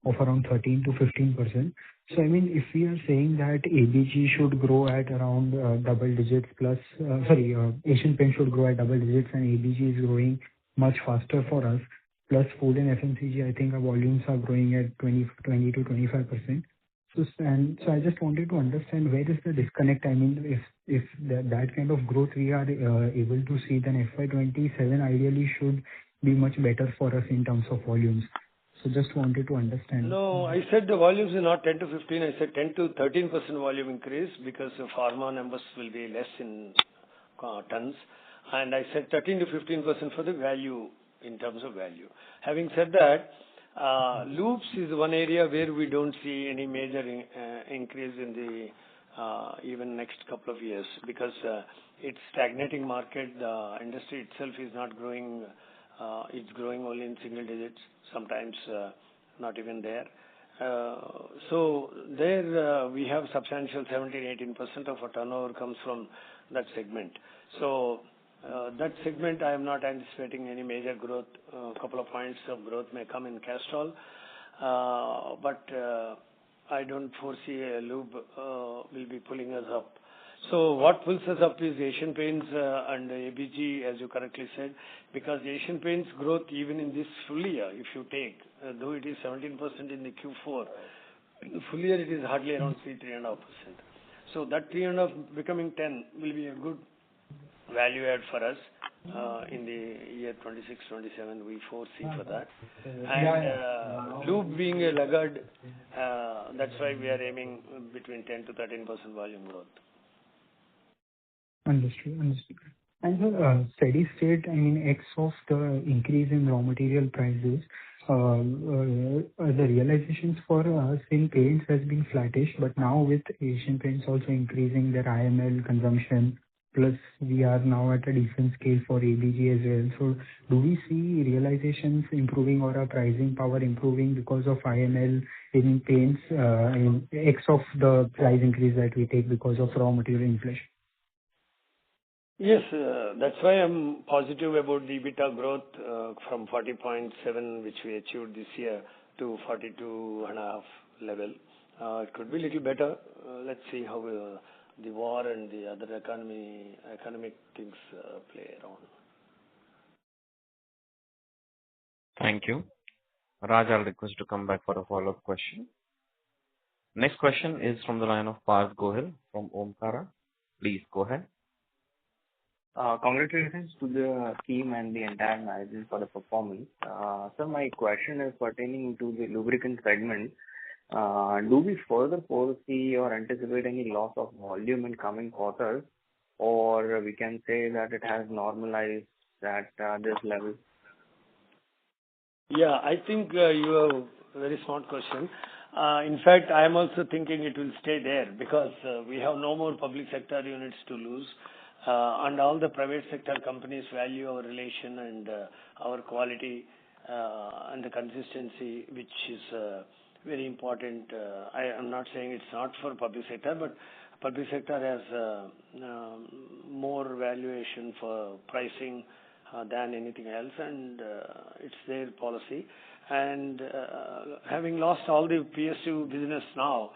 of around 13 to 15%. So, if we are saying that ABG should grow at around double digits plus, Asian Paint should grow at double digits and ABG is growing much faster for us, plus food and FMCG, I think our volumes are growing at 20 to 25%. So I just wanted to understand where is the disconnect. If that kind of growth we are able to see, then FY27 ideally should be much better for us in terms of volumes. So just wanted to understand. No, I said the volumes are not 10 to 15. I said 10 to 13% volume increase because the pharma numbers will be less in tons. And I said 13 to 15% for the value in terms of value. Having said that, loops is one area where we don't see any major increase in the even next couple of years because it's stagnating market. The industry itself is not growing. It's growing only in single digits, sometimes not even there. So there we have substantial 17-18% of our turnover comes from that segment. So that segment I am not anticipating any major growth. A couple of points of growth may come in Castrol, but I don't foresee a lube will be pulling us up. So what pulls us up is Asian Paints and ABG, as you correctly said, because Asian Paints growth, even in this full year, if you take, though it is 17% in the Q4, in the full year it is hardly around 3.5%. So that 3.5 becoming 10 will be a good value add for us in the year 26-27. We foresee for that. And lube being a laggard, that's why we are aiming between 10 to 13% volume growth. Understood. Understood. And steady state, I mean, X of the increase in raw material prices, the realizations for us in paints has been flattish, but now with Asian Paints also increasing their IML consumption, plus we are now at a decent scale for ABG as well. So do we see realizations improving or our pricing power improving because of IML in paints, in X of the price increase that we take because of raw material inflation? Yes, that's why I'm positive about the EBITDA growth from 40.7, which we achieved this year, to 42.5 level. It could be a little better. Let's see how the war and the other economic things play around. Thank you. Raj, I'll request to come back for a follow-up question. Next question is from the line of Parth Gohil from Omkara. Please go ahead. Congratulations to the team and the entire management for the performance. So my question is pertaining to the lubricant segment. Do we further foresee or anticipate any loss of volume in coming quarters, or we can say that it has normalized at this level? Yeah, I think you have a very smart question. In fact, I am also thinking it will stay there because we have no more public sector units to lose. And all the private sector companies value our relation and our quality and the consistency, which is very important. I am not saying it's not for public sector, but public sector has more valuation for pricing than anything else, and it's their policy. And having lost all the PSU business now,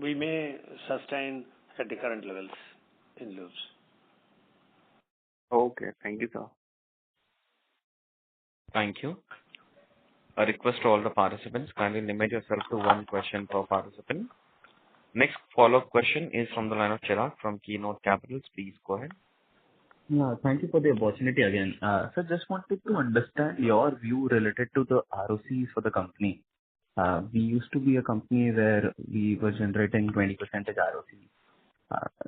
we may sustain at the current levels in lubes. Okay, thank you, sir. Thank you. A request to all the participants, kindly limit yourself to one question per participant. Next follow-up question is from the line of Chirag from Keynote Capitals. Please go ahead. Thank you for the opportunity again. So just wanted to understand your view related to the ROCs for the company. We used to be a company where we were generating 20% ROC.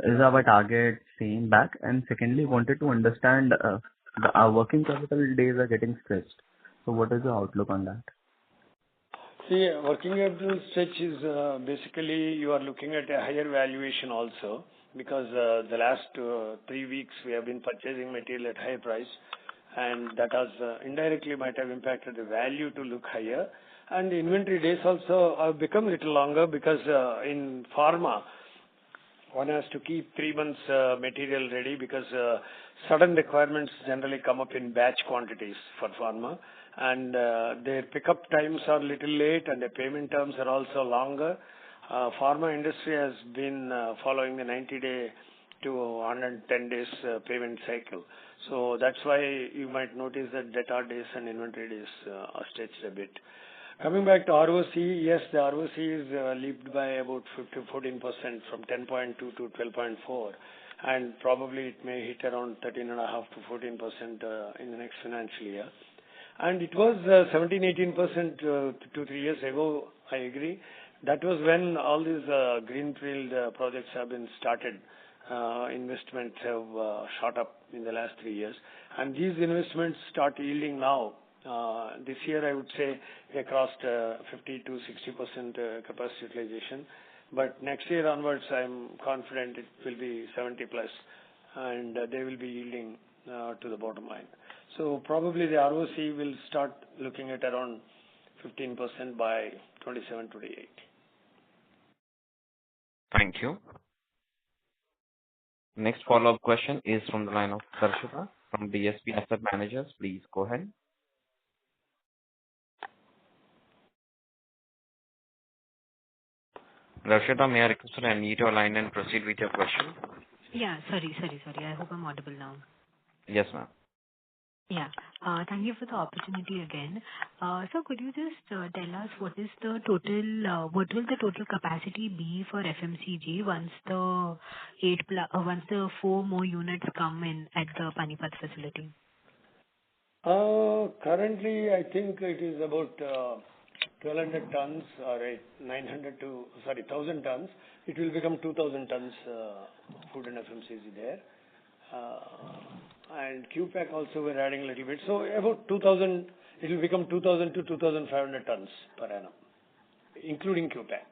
Is our target same back? And secondly, wanted to understand our working capital days are getting stretched. So what is the outlook on that? See, working capital stretch is basically you are looking at a higher valuation also because the last 3 weeks we have been purchasing material at higher price, and that has indirectly might have impacted the value to look higher. And the inventory days also have become a little longer because in pharma, one has to keep 3 months material ready because sudden requirements generally come up in batch quantities for pharma, and their pickup times are a little late and the payment terms are also longer. Pharma industry has been following the 90-day to 110 days payment cycle. So that's why you might notice that debtor days and inventory days are stretched a bit. Coming back to ROC, yes, the ROC is leaped by about 14% from 10.2 to 12.4, and probably it may hit around 13.5 to 14% in the next financial year. And it was 17-18% 2-3 years ago, I agree. That was when all these greenfield projects have been started. Investments have shot up in the last 3 years. And these investments start yielding now. This year, I would say they crossed 50 to 60% capacity utilization. But next year onwards, I'm confident it will be 70 plus, and they will be yielding to the bottom line. So probably the ROC will start looking at around 15% by 27-28. Thank you. Next follow-up question is from the line of Darshita from DSP Asset Managers. Please go ahead. Darshita, may I request you to unmute your line and proceed with your question? Yeah, sorry. I hope I'm audible now. Yes, ma'am. Yeah. Thank you for the opportunity again. So could you just tell us what will the total capacity be for FMCG once the 4 more units come in at the Panipat facility? Currently, I think it is about 1,200 tons or 1,000 tons. It will become 2,000 tons food and FMCG there. And QPAC also we're adding a little bit. So about 2,000, it will become 2,000 to 2,500 tons per annum, including QPAC.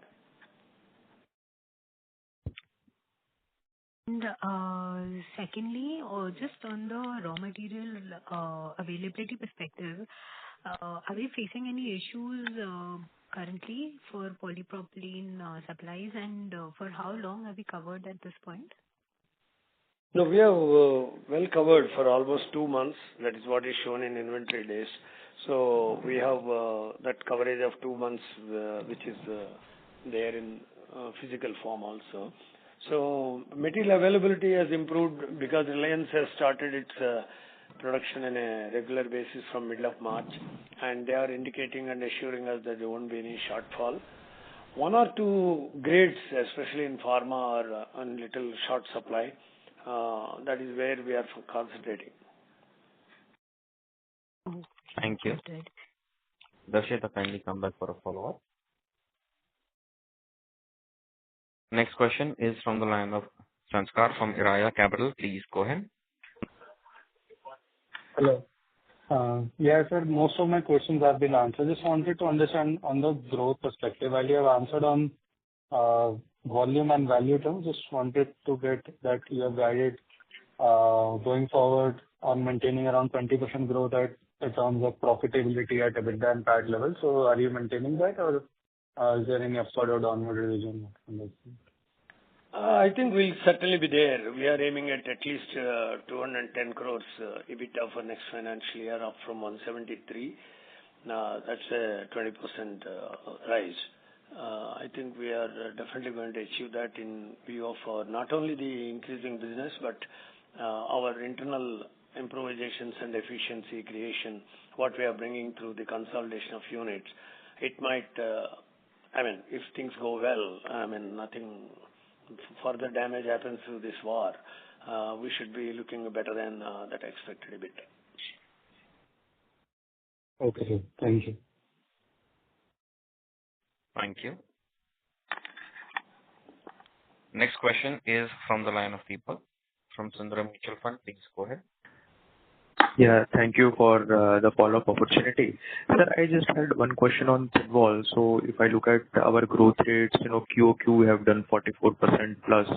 And secondly, just on the raw material availability perspective, are we facing any issues currently for polypropylene supplies, and for how long are we covered at this point? No, we are well covered for almost 2 months. That is what is shown in inventory days. So we have that coverage of 2 months, which is there in physical form also. So material availability has improved because Reliance has started its production on a regular basis from middle of March, and they are indicating and assuring us that there won't be any shortfall. 1 or 2 grades, especially in pharma, are on little short supply. That is where we are concentrating. Thank you. Darshita, kindly come back for a follow-up. Next question is from the line of Sanskar from Iraya Capital. Please go ahead. Hello. Yeah, sir, most of my questions have been answered. Just wanted to understand on the growth perspective. While you have answered on volume and value terms, just wanted to get that you have guided going forward on maintaining around 20% growth in terms of profitability at EBITDA and PAT level. So are you maintaining that, or is there any upside or downward revision on this? I think we'll certainly be there. We are aiming at least 210 crores EBITDA for next financial year, up from 173. That's a 20% rise. I think we are definitely going to achieve that in view of not only the increasing business, but our internal improvisations and efficiency creation, what we are bringing through the consolidation of units. It might, if things go well, nothing further damage happens through this war, we should be looking better than that expected EBITDA. Okay, sir. Thank you. Thank you. Next question is from the line of Deepak from Sundaram Mutual Fund. Please go ahead. Yeah, thank you for the follow-up opportunity. Sir, I just had one question on thin wall. So if I look at our growth rates, QOQ, we have done 44% plus,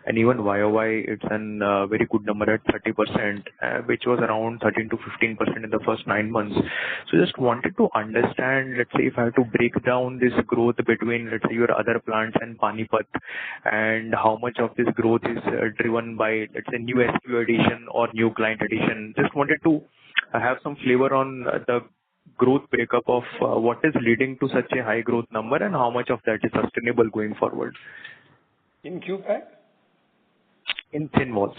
and even YOY, it's a very good number at 30%, which was around 13 to 15% in the first 9 months. So just wanted to understand, let's say, if I have to break down this growth between, let's say, your other plants and Panipat, and how much of this growth is driven by, let's say, new SKU addition or new client addition. Just wanted to have some flavor on the growth breakup of what is leading to such a high growth number and how much of that is sustainable going forward. In QPAC? In thin walls.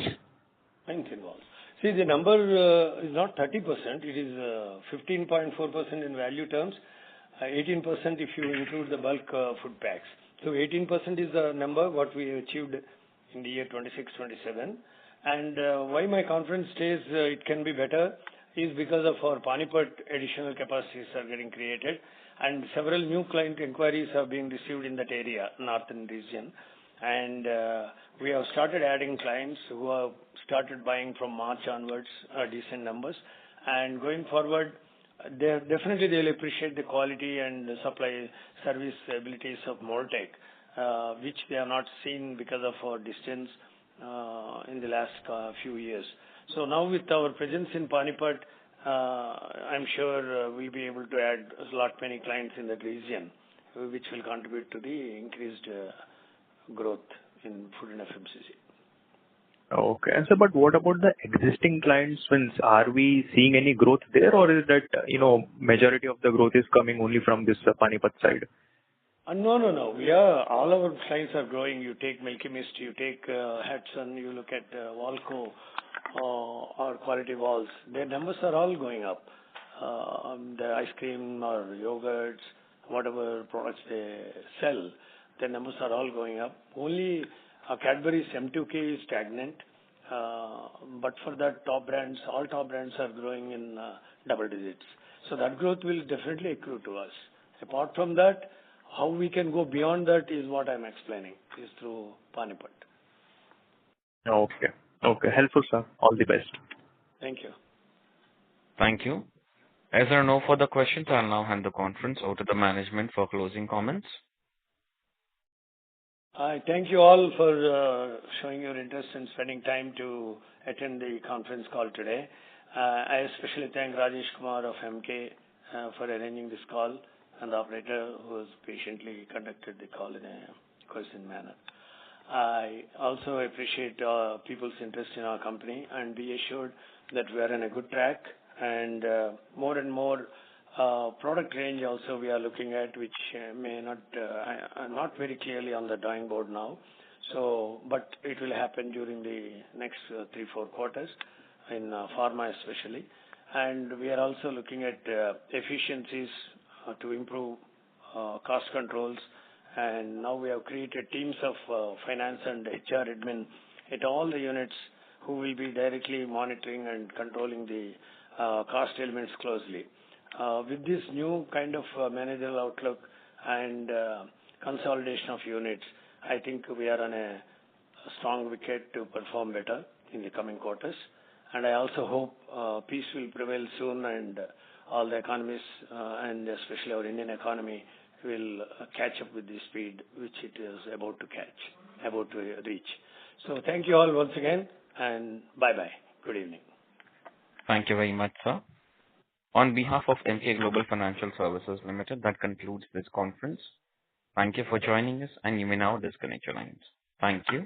In thin walls. See, the number is not 30%. It is 15.4% in value terms, 18% if you include the bulk food packs. So 18% is the number what we achieved in the year 26-27. And why my confidence stays it can be better is because of our Panipat additional capacities are getting created, and several new client inquiries are being received in that area, northern region. And we have started adding clients who have started buying from March onwards, decent numbers. And going forward, definitely they'll appreciate the quality and the supply service abilities of Moltech, which they have not seen because of our distance in the last few years. So now with our presence in Panipat, I'm sure we'll be able to add a lot many clients in that region, which will contribute to the increased growth in food and FMCG. Okay. And so, but what about the existing clients? Are we seeing any growth there, or is that, majority of the growth is coming only from this Panipat side? No. All our clients are growing. You take Milky Mist, you take Hudson, you look at Walco or Quality Walls. Their numbers are all going up. The ice cream or yogurts, whatever products they sell, their numbers are all going up. Only Cadbury's M2K is stagnant. But for that, top brands, all top brands are growing in double digits. So that growth will definitely accrue to us. Apart from that, how we can go beyond that is what I'm explaining, is through Panipat. Okay. Okay. Helpful, sir. All the best. Thank you. Thank you. As there are no further questions, I'll now hand the conference over to the management for closing comments. I thank you all for showing your interest and spending time to attend the conference call today. I especially thank Rajesh Kumar of MK for arranging this call and the operator who has patiently conducted the call in a courteous manner. I also appreciate people's interest in our company, and be assured that we are on a good track, and more product range also we are looking at, which may not very clearly on the drawing board now. But it will happen during the next 3-4 quarters in pharma especially. And we are also looking at efficiencies to improve cost controls. And now we have created teams of finance and HR admin at all the units who will be directly monitoring and controlling the cost elements closely. With this new kind of managerial outlook and consolidation of units, I think we are on a strong wicket to perform better in the coming quarters. And I also hope peace will prevail soon, and all the economies, and especially our Indian economy, will catch up with the speed which it is about to reach. So thank you all once again, and bye-bye. Good evening. Thank you very much, sir. On behalf of Emkay Global Financial Services Limited, that concludes this conference. Thank you for joining us, and you may now disconnect your lines. Thank you.